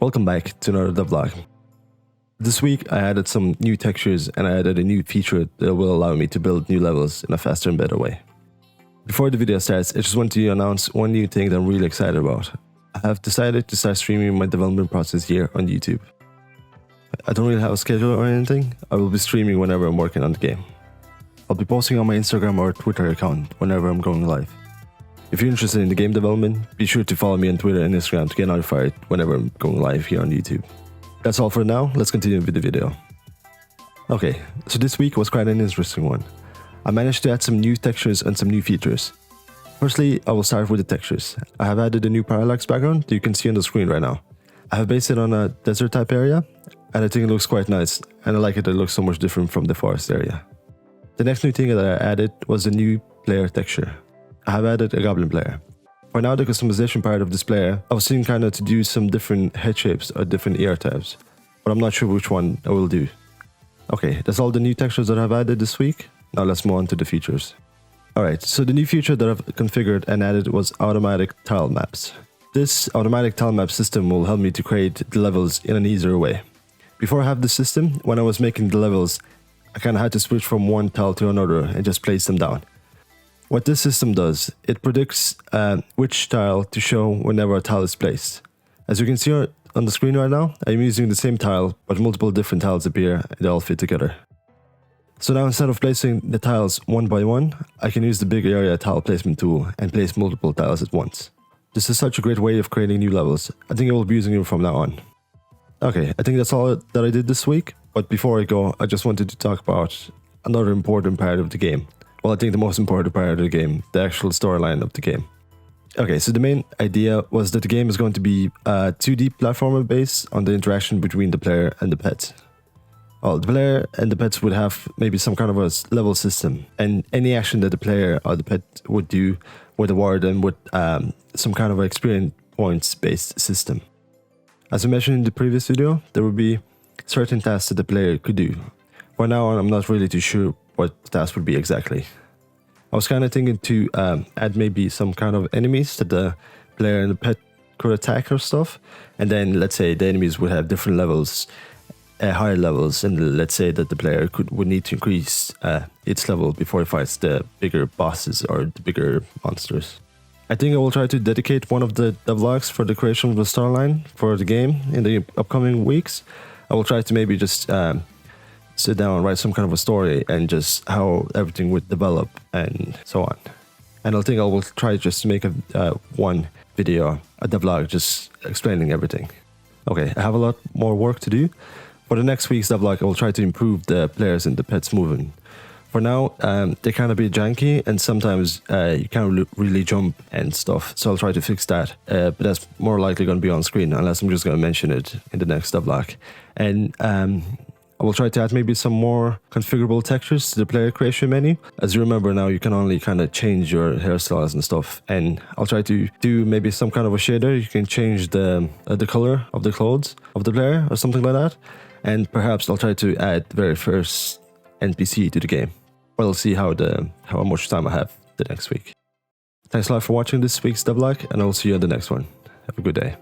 Welcome back to another Devlog. This week I added some new textures and I added a new feature that will allow me to build new levels in a faster and better way. Before the video starts, I just want to announce one new thing that I'm really excited about. I have decided to start streaming my development process here on YouTube. I don't really have a schedule or anything. I will be streaming whenever I'm working on the game. I'll be posting on my Instagram or Twitter account whenever I'm going live. If you're interested in the game development, be sure to follow me on Twitter and Instagram to get notified whenever I'm going live here on YouTube. That's all for now, let's continue with the video. Okay, so this week was quite an interesting one. I managed to add some new textures and some new features. Firstly, I will start with the textures. I have added a new parallax background that you can see on the screen right now. I have based it on a desert type area, and I think it looks quite nice, and I like it that it looks so much different from the forest area. The next new thing that I added was a new player texture. I have added a goblin player. For now, the customization part of this player, I was thinking kinda to do some different head shapes or different ear types, but I'm not sure which one I will do. Okay, that's all the new textures that I've added this week. Now let's move on to the features. Alright, so the new feature that I've configured and added was automatic tile maps. This automatic tile map system will help me to create the levels in an easier way. Before I have the system, when I was making the levels, I kinda had to switch from one tile to another and just place them down. What this system does, it predicts which tile to show whenever a tile is placed. As you can see on the screen right now, I'm using the same tile, but multiple different tiles appear and they all fit together. So now instead of placing the tiles one by one, I can use the big area tile placement tool and place multiple tiles at once. This is such a great way of creating new levels. I think I will be using it from now on. Okay, I think that's all that I did this week, but before I go, I just wanted to talk about another important part of the game. Well, I think the most important part of the game, the actual storyline of the game. Okay, so the main idea was that the game is going to be a 2D platformer based on the interaction between the player and the pet. Well, the player and the pets would have maybe some kind of a level system, and any action that the player or the pet would do would award them with some kind of experience points based system. As I mentioned in the previous video, there would be certain tasks that the player could do. For now on, I'm not really too sure what the task would be exactly. I was kind of thinking to add maybe some kind of enemies that the player and the pet could attack or stuff, and then let's say the enemies would have different levels, higher levels, and let's say that the player would need to increase its level before it fights the bigger bosses or the bigger monsters. I think I will try to dedicate one of the devlogs for the creation of the storyline for the game in the upcoming weeks. I will try to maybe just sit down and write some kind of a story and just how everything would develop and so on. And I think I will try just to make one video, a devlog, just explaining everything. Okay, I have a lot more work to do. For the next week's devlog, I will try to improve the players and the pets moving. For now, they kind of be janky and sometimes you can't really jump and stuff, so I'll try to fix that. But that's more likely going to be on screen unless I'm just going to mention it in the next devlog. And I will try to add maybe some more configurable textures to the player creation menu. As you remember now, you can only kind of change your hairstyles and stuff. And I'll try to do maybe some kind of a shader. You can change the color of the clothes of the player or something like that. And perhaps I'll try to add the very first NPC to the game. We'll see how much time I have the next week. Thanks a lot for watching this week's devlog, and I'll see you on the next one. Have a good day.